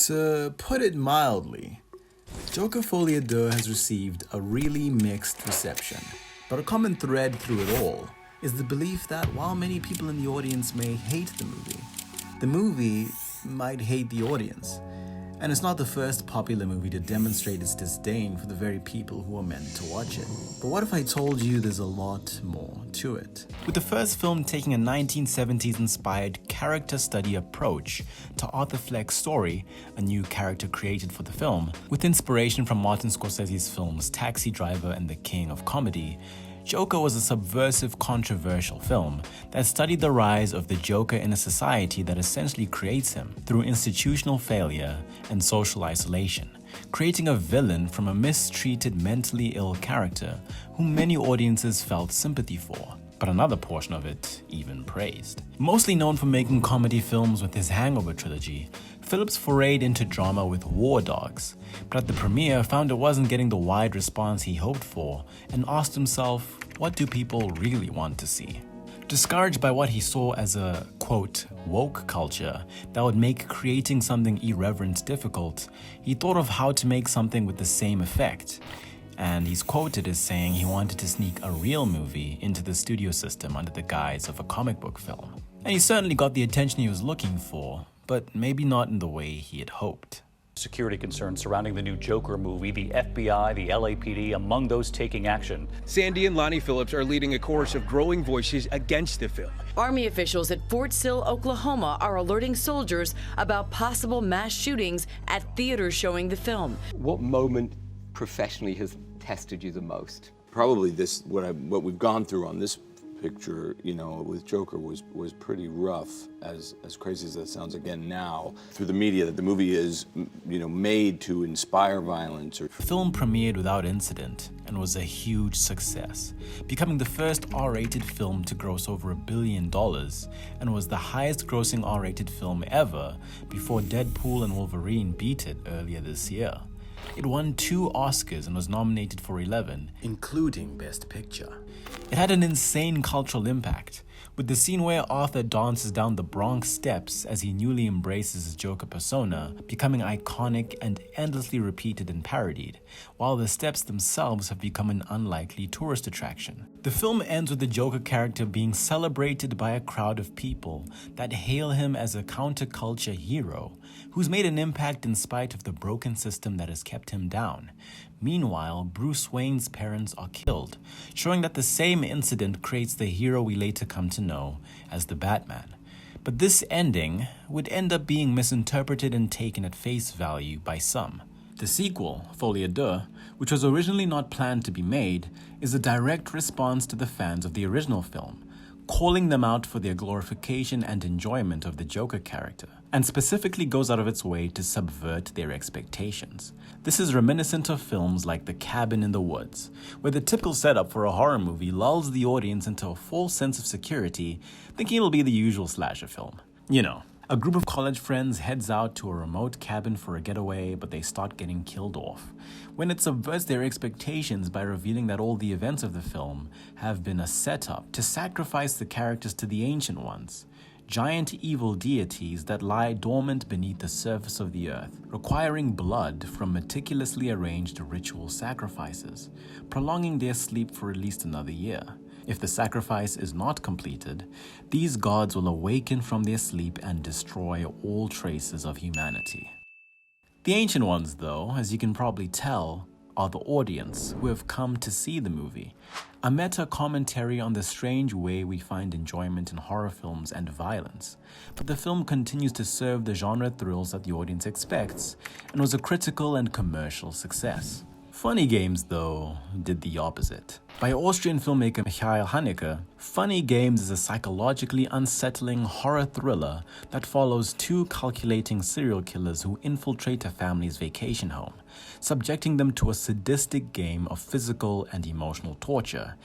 To put it mildly, Joker Folie à Deux has received a really mixed reception, but a common thread through it all is the belief that while many people in the audience may hate the movie might hate the audience. And it's not the first popular movie to demonstrate its disdain for the very people who are meant to watch it. But what if I told you there's a lot more to it? With the first film taking a 1970s-inspired character study approach to Arthur Fleck's story, a new character created for the film, with inspiration from Martin Scorsese's films Taxi Driver and The King of Comedy, Joker was a subversive, controversial film that studied the rise of the Joker in a society that essentially creates him through institutional failure and social isolation, creating a villain from a mistreated, mentally ill character whom many audiences felt sympathy for, but another portion of it even praised. Mostly known for making comedy films with his Hangover trilogy, Phillips forayed into drama with War Dogs, but at the premiere found it wasn't getting the wide response he hoped for and asked himself, what do people really want to see? Discouraged by what he saw as a, quote, woke culture that would make creating something irreverent difficult, he thought of how to make something with the same effect. And he's quoted as saying he wanted to sneak a real movie into the studio system under the guise of a comic book film. And he certainly got the attention he was looking for, but maybe not in the way he had hoped. Security concerns surrounding the new Joker movie, the FBI, the LAPD, among those taking action. Sandy and Lonnie Phillips are leading a chorus of growing voices against the film. Army officials at Fort Sill, Oklahoma are alerting soldiers about possible mass shootings at theaters showing the film. What moment professionally has tested you the most? Probably this, what we've gone through on this picture, with Joker was pretty rough, as crazy as that sounds again now, through the media, that the movie is, made to inspire violence. The film premiered without incident and was a huge success, becoming the first R-rated film to gross over $1 billion and was the highest grossing R-rated film ever before Deadpool and Wolverine beat it earlier this year. It won 2 Oscars and was nominated for 11, including Best Picture. It had an insane cultural impact, with the scene where Arthur dances down the Bronx steps as he newly embraces his Joker persona becoming iconic and endlessly repeated and parodied, while the steps themselves have become an unlikely tourist attraction. The film ends with the Joker character being celebrated by a crowd of people that hail him as a counterculture hero who's made an impact in spite of the broken system that has kept him down. Meanwhile, Bruce Wayne's parents are killed, showing that the same incident creates the hero we later come to know as the Batman. But this ending would end up being misinterpreted and taken at face value by some. The sequel, Folie à Deux, which was originally not planned to be made, is a direct response to the fans of the original film, calling them out for their glorification and enjoyment of the Joker character, and specifically goes out of its way to subvert their expectations. This is reminiscent of films like The Cabin in the Woods, where the typical setup for a horror movie lulls the audience into a false sense of security, thinking it'll be the usual slasher film. A group of college friends heads out to a remote cabin for a getaway, but they start getting killed off, when it subverts their expectations by revealing that all the events of the film have been a setup to sacrifice the characters to the Ancient Ones, giant evil deities that lie dormant beneath the surface of the earth, requiring blood from meticulously arranged ritual sacrifices, prolonging their sleep for at least another year. If the sacrifice is not completed, these gods will awaken from their sleep and destroy all traces of humanity. The Ancient Ones, though, as you can probably tell, are the audience who have come to see the movie, a meta-commentary on the strange way we find enjoyment in horror films and violence. But the film continues to serve the genre thrills that the audience expects, and was a critical and commercial success. Funny Games, though, did the opposite. By Austrian filmmaker Michael Haneke, Funny Games is a psychologically unsettling horror thriller that follows 2 calculating serial killers who infiltrate a family's vacation home, subjecting them to a sadistic game of physical and emotional torture.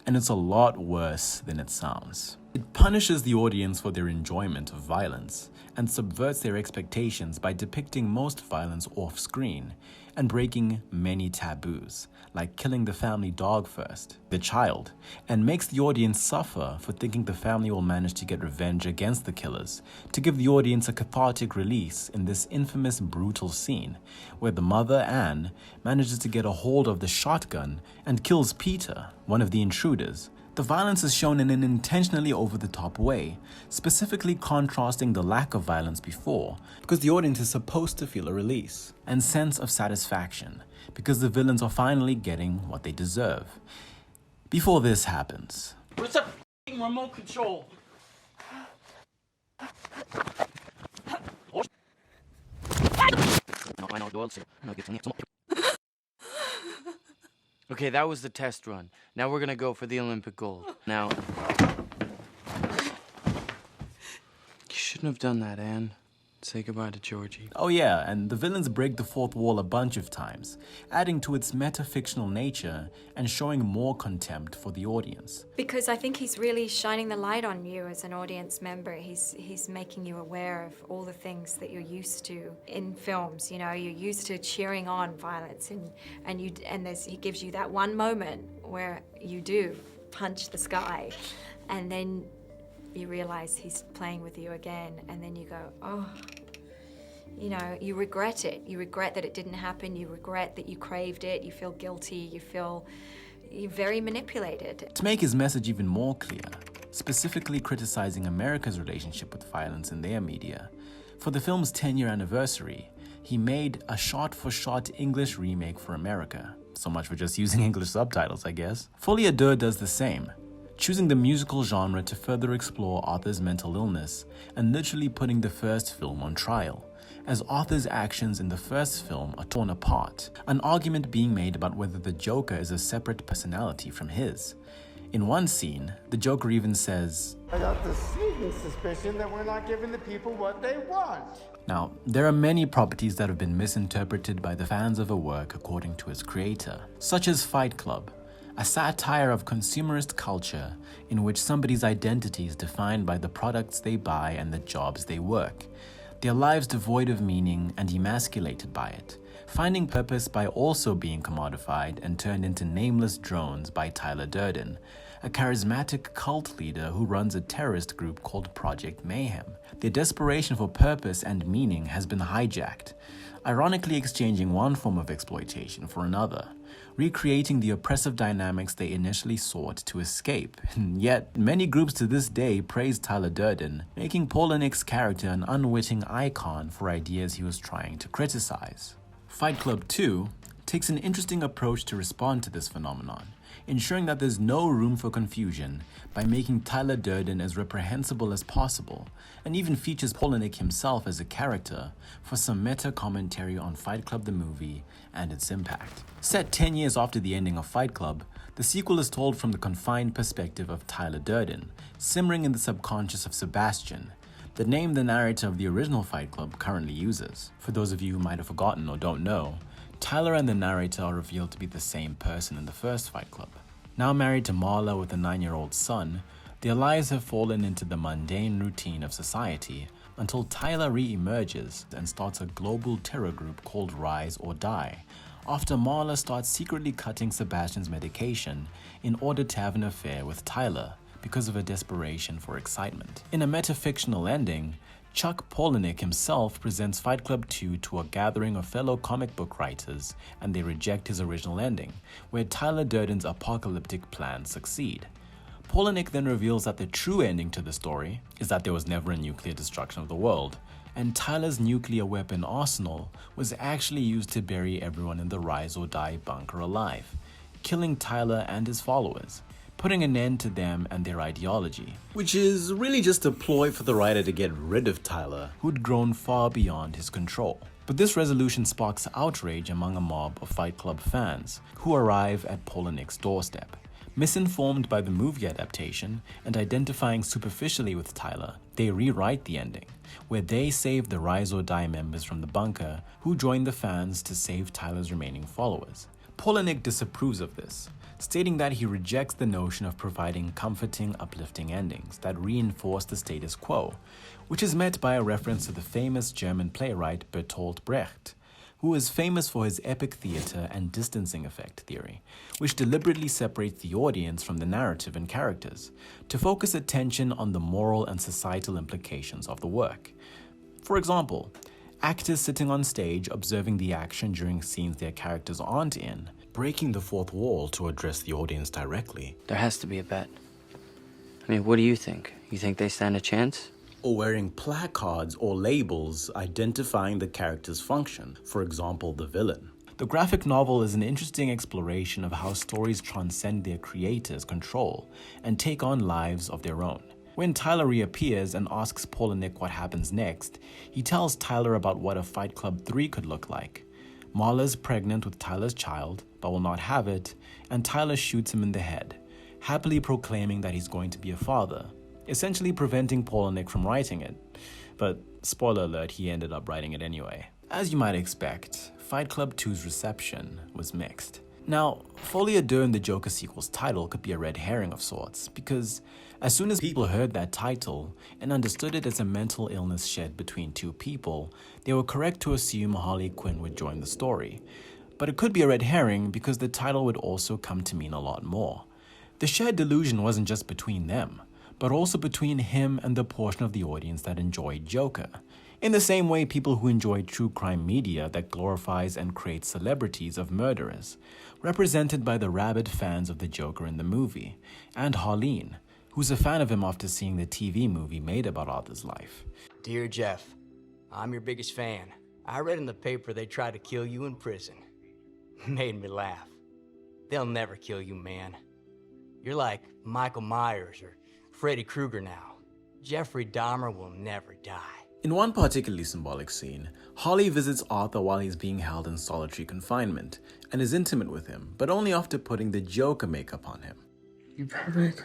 And it's a lot worse than it sounds. It punishes the audience for their enjoyment of violence, and subverts their expectations by depicting most violence off-screen and breaking many taboos, like killing the family dog first, the child, and makes the audience suffer for thinking the family will manage to get revenge against the killers, to give the audience a cathartic release in this infamous brutal scene, where the mother, Anne, manages to get a hold of the shotgun and kills Peter, one of the intruders. The violence is shown in an intentionally over-the-top way, specifically contrasting the lack of violence before, because the audience is supposed to feel a release and sense of satisfaction, because the villains are finally getting what they deserve. Before this happens. Where's the f***ing remote control? Okay, that was the test run. Now we're gonna go for the Olympic gold. Now... You shouldn't have done that, Anne. Say goodbye to Georgie. Oh yeah, and the villains break the fourth wall a bunch of times, adding to its meta-fictional nature and showing more contempt for the audience. Because I think he's really shining the light on you as an audience member. He's making you aware of all the things that you're used to in films. You know, you're used to cheering on violence, and he gives you that one moment where you do punch the sky, and then you realize he's playing with you again, and then you go, oh, you know, you regret it. You regret that it didn't happen. You regret that you craved it. You feel guilty. You feel very manipulated. To make his message even more clear, specifically criticizing America's relationship with violence in their media, for the film's 10-year anniversary, he made a shot-for-shot English remake for America. So much for just using English subtitles, I guess. Folie à Deux does the same, choosing the musical genre to further explore Arthur's mental illness and literally putting the first film on trial, as Arthur's actions in the first film are torn apart, an argument being made about whether the Joker is a separate personality from his. In one scene, the Joker even says, I got the sneaking suspicion that we're not giving the people what they want. Now, there are many properties that have been misinterpreted by the fans of a work according to its creator, such as Fight Club, a satire of consumerist culture in which somebody's identity is defined by the products they buy and the jobs they work, their lives devoid of meaning and emasculated by it, finding purpose by also being commodified and turned into nameless drones by Tyler Durden, a charismatic cult leader who runs a terrorist group called Project Mayhem. Their desperation for purpose and meaning has been hijacked, ironically exchanging one form of exploitation for another, recreating the oppressive dynamics they initially sought to escape. And yet, many groups to this day praise Tyler Durden, making Polinick's character an unwitting icon for ideas he was trying to criticize. Fight Club 2 takes an interesting approach to respond to this phenomenon, ensuring that there's no room for confusion by making Tyler Durden as reprehensible as possible, and even features Polinick himself as a character for some meta-commentary on Fight Club the movie and its impact. Set 10 years after the ending of Fight Club, the sequel is told from the confined perspective of Tyler Durden, simmering in the subconscious of Sebastian, the name the narrator of the original Fight Club currently uses. For those of you who might have forgotten or don't know, Tyler and the narrator are revealed to be the same person in the first Fight Club. Now married to Marla with a 9-year-old son, their lives have fallen into the mundane routine of society until Tyler re-emerges and starts a global terror group called Rise or Die, after Marla starts secretly cutting Sebastian's medication in order to have an affair with Tyler because of a desperation for excitement. In a metafictional ending, Chuck Palahniuk himself presents Fight Club 2 to a gathering of fellow comic book writers, and they reject his original ending, where Tyler Durden's apocalyptic plans succeed. Palahniuk then reveals that the true ending to the story is that there was never a nuclear destruction of the world, and Tyler's nuclear weapon arsenal was actually used to bury everyone in the Rise or Die bunker alive, killing Tyler and his followers, putting an end to them and their ideology. Which is really just a ploy for the writer to get rid of Tyler, who'd grown far beyond his control. But this resolution sparks outrage among a mob of Fight Club fans, who arrive at Palahniuk's doorstep. Misinformed by the movie adaptation and identifying superficially with Tyler, they rewrite the ending, where they save the Rise or Die members from the bunker, who join the fans to save Tyler's remaining followers. Polinick disapproves of this, stating that he rejects the notion of providing comforting, uplifting endings that reinforce the status quo, which is met by a reference to the famous German playwright Bertolt Brecht, who is famous for his epic theater and distancing effect theory, which deliberately separates the audience from the narrative and characters to focus attention on the moral and societal implications of the work. For example, actors sitting on stage observing the action during scenes their characters aren't in, breaking the fourth wall to address the audience directly. There has to be a bet. I mean, what do you think? You think they stand a chance? Or wearing placards or labels identifying the character's function, for example, the villain. The graphic novel is an interesting exploration of how stories transcend their creators' control and take on lives of their own. When Tyler reappears and asks Polinick what happens next, he tells Tyler about what a Fight Club 3 could look like. Marla's pregnant with Tyler's child, but will not have it, and Tyler shoots him in the head, happily proclaiming that he's going to be a father, essentially preventing Polinick from writing it. But spoiler alert, he ended up writing it anyway. As you might expect, Fight Club 2's reception was mixed. Now, Folie à Deux in the Joker sequel's title could be a red herring of sorts, because as soon as people heard that title and understood it as a mental illness shared between two people, they were correct to assume Harley Quinn would join the story. But it could be a red herring because the title would also come to mean a lot more. The shared delusion wasn't just between them, but also between him and the portion of the audience that enjoyed Joker. In the same way people who enjoy true crime media that glorifies and creates celebrities of murderers, represented by the rabid fans of the Joker in the movie, and Harleen, who's a fan of him after seeing the TV movie made about Arthur's life. Dear Jeff, I'm your biggest fan. I read in the paper they tried to kill you in prison. Made me laugh. They'll never kill you, man. You're like Michael Myers or Freddy Krueger now. Jeffrey Dahmer will never die. In one particularly symbolic scene, Harley visits Arthur while he's being held in solitary confinement and is intimate with him, but only after putting the Joker makeup on him. You perfect.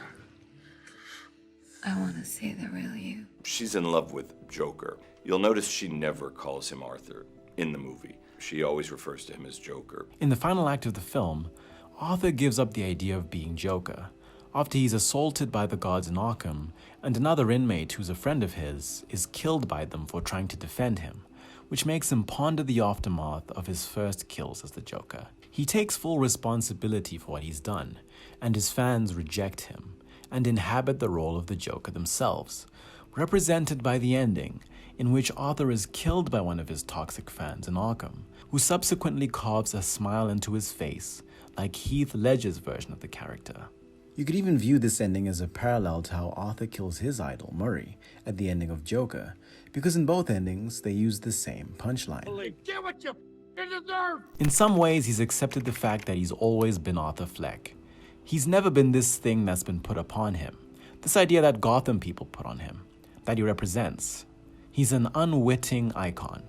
I want to see the real you. She's in love with Joker. You'll notice she never calls him Arthur in the movie. She always refers to him as Joker. In the final act of the film, Arthur gives up the idea of being Joker after he's assaulted by the guards in Arkham, and another inmate who's a friend of his is killed by them for trying to defend him, which makes him ponder the aftermath of his first kills as the Joker. He takes full responsibility for what he's done, and his fans reject him and inhabit the role of the Joker themselves, represented by the ending, in which Arthur is killed by one of his toxic fans in Arkham, who subsequently carves a smile into his face, like Heath Ledger's version of the character. You could even view this ending as a parallel to how Arthur kills his idol, Murray, at the ending of Joker, because in both endings, they use the same punchline. Get what you deserve! In some ways, he's accepted the fact that he's always been Arthur Fleck. He's never been this thing that's been put upon him, this idea that Gotham people put on him, that he represents. He's an unwitting icon.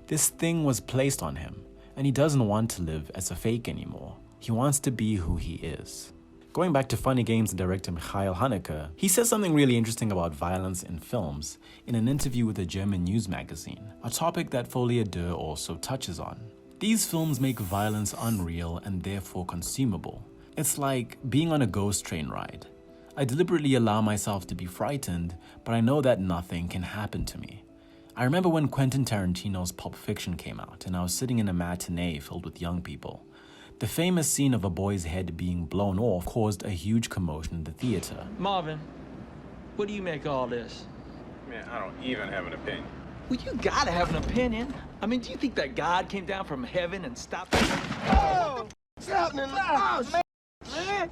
This thing was placed on him, and he doesn't want to live as a fake anymore. He wants to be who he is. Going back to Funny Games director Michael Haneke, he says something really interesting about violence in films in an interview with a German news magazine, a topic that Folie à Deux also touches on. These films make violence unreal and therefore consumable. It's like being on a ghost train ride. I deliberately allow myself to be frightened, but I know that nothing can happen to me. I remember when Quentin Tarantino's Pulp Fiction came out and I was sitting in a matinee filled with young people. The famous scene of a boy's head being blown off caused a huge commotion in the theater. Marvin, what do you make of all this? Man, I don't even have an opinion. Well, you gotta have an opinion. I mean, do you think that God came down from heaven and stopped? Oh! What's happening? Oh, man!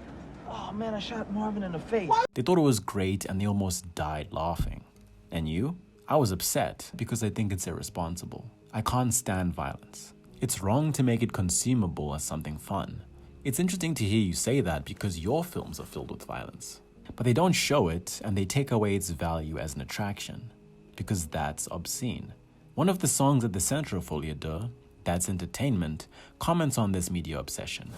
Oh, man, I shot Marvin in the face. They thought it was great and they almost died laughing. And you? I was upset because I think it's irresponsible. I can't stand violence. It's wrong to make it consumable as something fun. It's interesting to hear you say that because your films are filled with violence. But they don't show it and they take away its value as an attraction. Because that's obscene. One of the songs at the center of Folie à Deux, That's Entertainment, comments on this media obsession.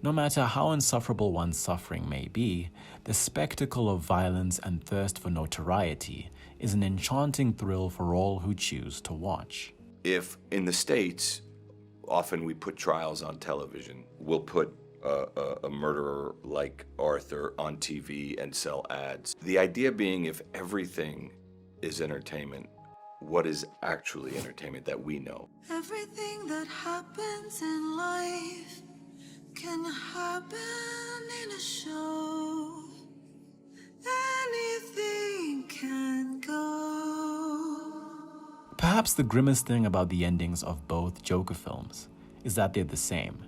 No matter how insufferable one's suffering may be, the spectacle of violence and thirst for notoriety is an enchanting thrill for all who choose to watch. If in the States, often we put trials on television. We'll put a murderer like Arthur on TV and sell ads. The idea being, if everything is entertainment, what is actually entertainment that we know? Everything that happens in life can happen in a show. Anything can go. Perhaps the grimmest thing about the endings of both Joker films is that they're the same.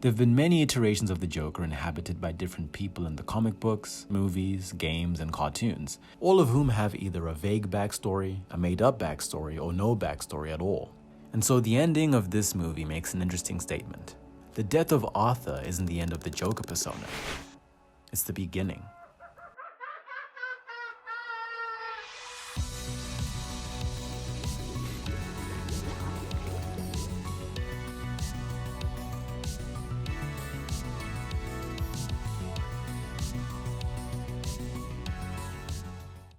There have been many iterations of the Joker inhabited by different people in the comic books, movies, games, and cartoons, all of whom have either a vague backstory, a made-up backstory, or no backstory at all. And so the ending of this movie makes an interesting statement. The death of Arthur isn't the end of the Joker persona. It's the beginning.